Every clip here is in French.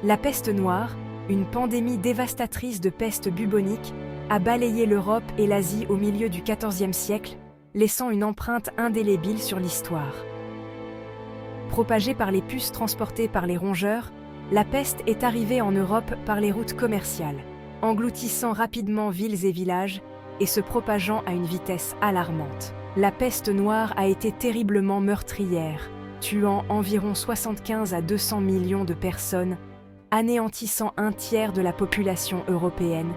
La peste noire, une pandémie dévastatrice de peste bubonique, a balayé l'Europe et l'Asie au milieu du XIVe siècle, laissant une empreinte indélébile sur l'histoire. Propagée par les puces transportées par les rongeurs, la peste est arrivée en Europe par les routes commerciales, engloutissant rapidement villes et villages et se propageant à une vitesse alarmante. La peste noire a été terriblement meurtrière, tuant environ 75 à 200 millions de personnes, anéantissant un tiers de la population européenne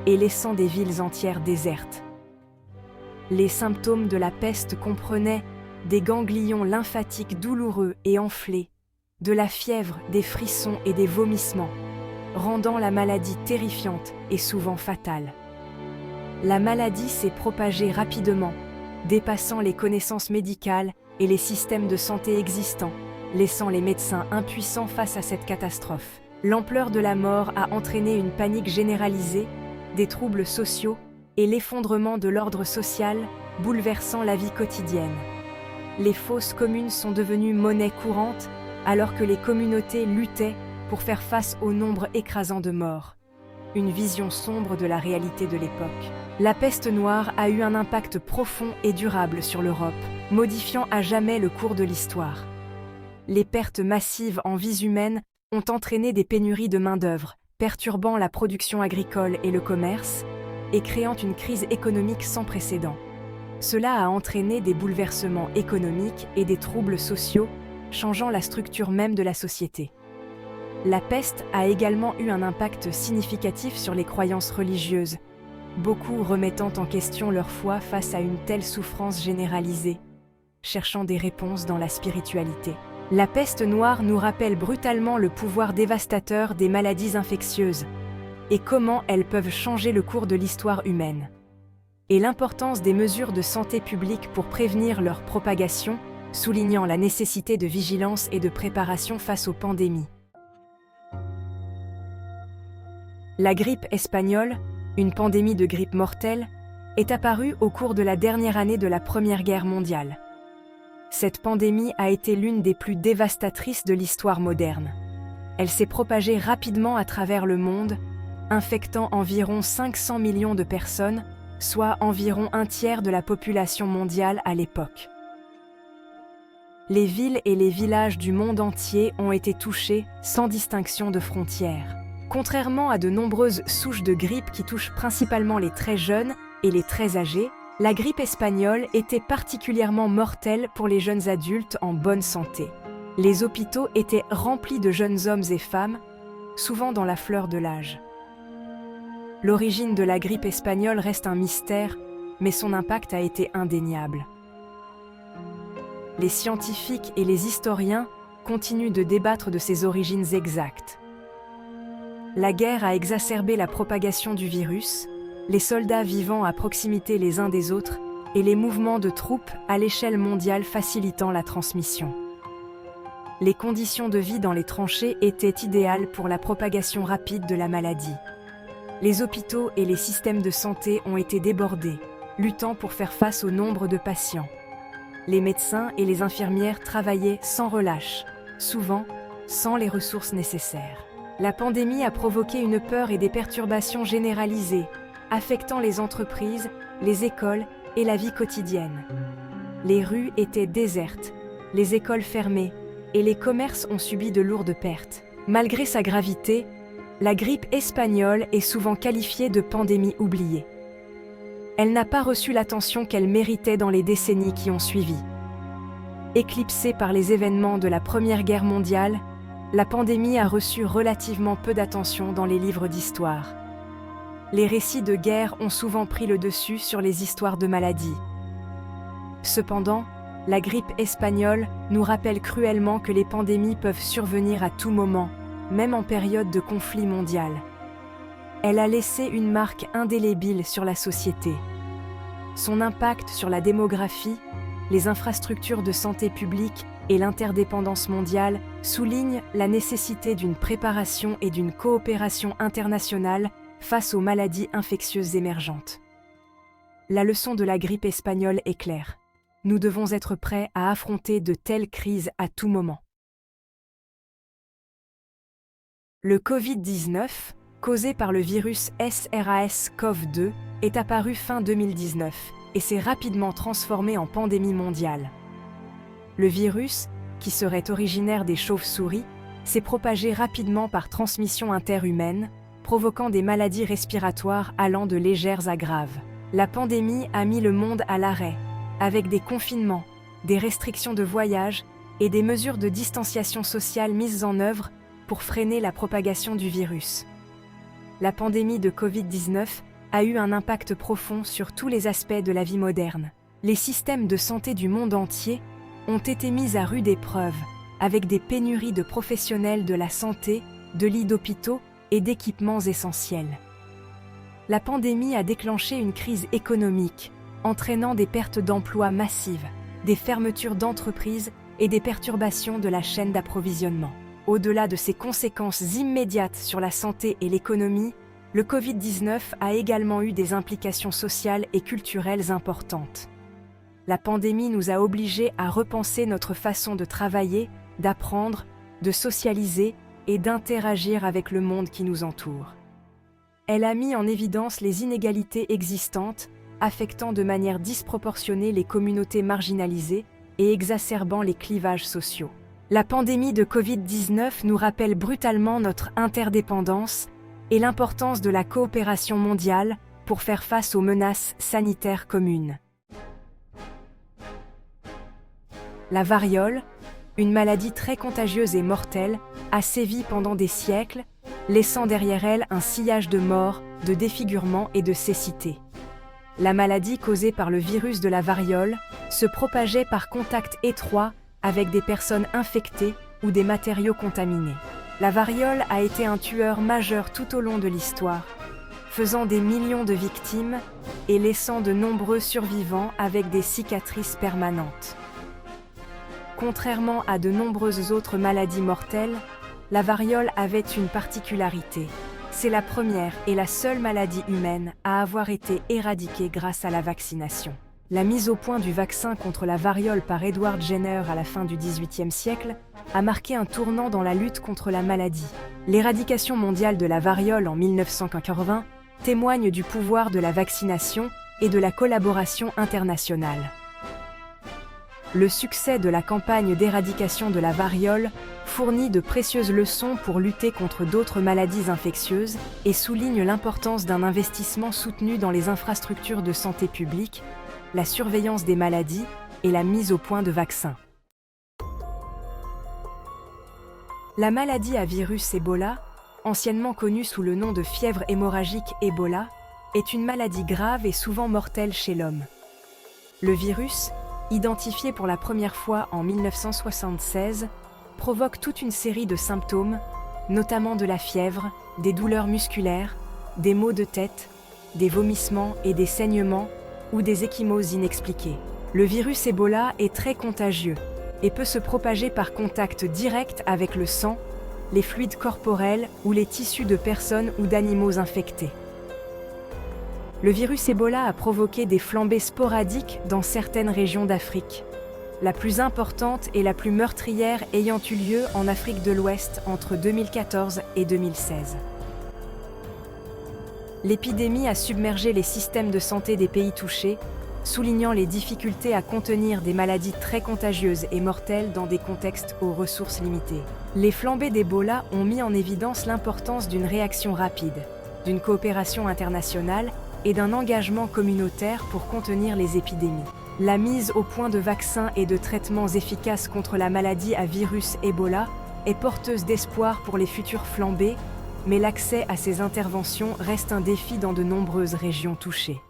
et laissant des villes entières désertes. Les symptômes de la peste comprenaient des ganglions lymphatiques douloureux et enflés, de la fièvre, des frissons et des vomissements, rendant la maladie terrifiante et souvent fatale. La maladie s'est propagée rapidement, dépassant les connaissances médicales et les systèmes de santé existants, laissant les médecins impuissants face à cette catastrophe. L'ampleur de la mort a entraîné une panique généralisée, des troubles sociaux et l'effondrement de l'ordre social, bouleversant la vie quotidienne. Les fosses communes sont devenues monnaie courante, alors que les communautés luttaient pour faire face au nombre écrasant de morts. Une vision sombre de la réalité de l'époque. La peste noire a eu un impact profond et durable sur l'Europe, modifiant à jamais le cours de l'histoire. Les pertes massives en vies humaines ont entraîné des pénuries de main-d'œuvre, perturbant la production agricole et le commerce, et créant une crise économique sans précédent. Cela a entraîné des bouleversements économiques et des troubles sociaux, changeant la structure même de la société. La peste a également eu un impact significatif sur les croyances religieuses, beaucoup remettant en question leur foi face à une telle souffrance généralisée, cherchant des réponses dans la spiritualité. La peste noire nous rappelle brutalement le pouvoir dévastateur des maladies infectieuses et comment elles peuvent changer le cours de l'histoire humaine, et l'importance des mesures de santé publique pour prévenir leur propagation, soulignant la nécessité de vigilance et de préparation face aux pandémies. La grippe espagnole, une pandémie de grippe mortelle, est apparue au cours de la dernière année de la Première Guerre mondiale. Cette pandémie a été l'une des plus dévastatrices de l'histoire moderne. Elle s'est propagée rapidement à travers le monde, infectant environ 500 millions de personnes, soit environ un tiers de la population mondiale à l'époque. Les villes et les villages du monde entier ont été touchés sans distinction de frontières. Contrairement à de nombreuses souches de grippe qui touchent principalement les très jeunes et les très âgés, la grippe espagnole était particulièrement mortelle pour les jeunes adultes en bonne santé. Les hôpitaux étaient remplis de jeunes hommes et femmes, souvent dans la fleur de l'âge. L'origine de la grippe espagnole reste un mystère, mais son impact a été indéniable. Les scientifiques et les historiens continuent de débattre de ses origines exactes. La guerre a exacerbé la propagation du virus, les soldats vivant à proximité les uns des autres et les mouvements de troupes à l'échelle mondiale facilitant la transmission. Les conditions de vie dans les tranchées étaient idéales pour la propagation rapide de la maladie. Les hôpitaux et les systèmes de santé ont été débordés, luttant pour faire face au nombre de patients. Les médecins et les infirmières travaillaient sans relâche, souvent sans les ressources nécessaires. La pandémie a provoqué une peur et des perturbations généralisées, affectant les entreprises, les écoles et la vie quotidienne. Les rues étaient désertes, les écoles fermées et les commerces ont subi de lourdes pertes. Malgré sa gravité, la grippe espagnole est souvent qualifiée de pandémie oubliée. Elle n'a pas reçu l'attention qu'elle méritait dans les décennies qui ont suivi. Éclipsée par les événements de la Première Guerre mondiale, la pandémie a reçu relativement peu d'attention dans les livres d'histoire. Les récits de guerre ont souvent pris le dessus sur les histoires de maladies. Cependant, la grippe espagnole nous rappelle cruellement que les pandémies peuvent survenir à tout moment, même en période de conflit mondial. Elle a laissé une marque indélébile sur la société. Son impact sur la démographie, les infrastructures de santé publique et l'interdépendance mondiale soulignent la nécessité d'une préparation et d'une coopération internationale face aux maladies infectieuses émergentes. La leçon de la grippe espagnole est claire. Nous devons être prêts à affronter de telles crises à tout moment. Le Covid-19, causé par le virus SARS-CoV-2, est apparu fin 2019 et s'est rapidement transformé en pandémie mondiale. Le virus, qui serait originaire des chauves-souris, s'est propagé rapidement par transmission interhumaine, provoquant des maladies respiratoires allant de légères à graves. La pandémie a mis le monde à l'arrêt, avec des confinements, des restrictions de voyage et des mesures de distanciation sociale mises en œuvre pour freiner la propagation du virus. La pandémie de Covid-19 a eu un impact profond sur tous les aspects de la vie moderne. Les systèmes de santé du monde entier ont été mis à rude épreuve, avec des pénuries de professionnels de la santé, de lits d'hôpitaux et d'équipements essentiels. La pandémie a déclenché une crise économique, entraînant des pertes d'emplois massives, des fermetures d'entreprises et des perturbations de la chaîne d'approvisionnement. Au-delà de ses conséquences immédiates sur la santé et l'économie, le Covid-19 a également eu des implications sociales et culturelles importantes. La pandémie nous a obligés à repenser notre façon de travailler, d'apprendre, de socialiser et d'interagir avec le monde qui nous entoure. Elle a mis en évidence les inégalités existantes, affectant de manière disproportionnée les communautés marginalisées et exacerbant les clivages sociaux. La pandémie de Covid-19 nous rappelle brutalement notre interdépendance et l'importance de la coopération mondiale pour faire face aux menaces sanitaires communes. La variole, une maladie très contagieuse et mortelle, a sévi pendant des siècles, laissant derrière elle un sillage de mort, de défigurement et de cécité. La maladie causée par le virus de la variole se propageait par contact étroit avec des personnes infectées ou des matériaux contaminés. La variole a été un tueur majeur tout au long de l'histoire, faisant des millions de victimes et laissant de nombreux survivants avec des cicatrices permanentes. Contrairement à de nombreuses autres maladies mortelles, la variole avait une particularité. C'est la première et la seule maladie humaine à avoir été éradiquée grâce à la vaccination. La mise au point du vaccin contre la variole par Edward Jenner à la fin du XVIIIe siècle a marqué un tournant dans la lutte contre la maladie. L'éradication mondiale de la variole en 1980 témoigne du pouvoir de la vaccination et de la collaboration internationale. Le succès de la campagne d'éradication de la variole fournit de précieuses leçons pour lutter contre d'autres maladies infectieuses et souligne l'importance d'un investissement soutenu dans les infrastructures de santé publique, la surveillance des maladies et la mise au point de vaccins. La maladie à virus Ebola, anciennement connue sous le nom de fièvre hémorragique Ebola, est une maladie grave et souvent mortelle chez l'homme. Le virus, identifié pour la première fois en 1976, provoque toute une série de symptômes, notamment de la fièvre, des douleurs musculaires, des maux de tête, des vomissements et des saignements ou des ecchymoses inexpliquées. Le virus Ebola est très contagieux et peut se propager par contact direct avec le sang, les fluides corporels ou les tissus de personnes ou d'animaux infectés. Le virus Ebola a provoqué des flambées sporadiques dans certaines régions d'Afrique, la plus importante et la plus meurtrière ayant eu lieu en Afrique de l'Ouest entre 2014 et 2016. L'épidémie a submergé les systèmes de santé des pays touchés, soulignant les difficultés à contenir des maladies très contagieuses et mortelles dans des contextes aux ressources limitées. Les flambées d'Ebola ont mis en évidence l'importance d'une réaction rapide, d'une coopération internationale et d'un engagement communautaire pour contenir les épidémies. La mise au point de vaccins et de traitements efficaces contre la maladie à virus Ebola est porteuse d'espoir pour les futures flambées, mais l'accès à ces interventions reste un défi dans de nombreuses régions touchées.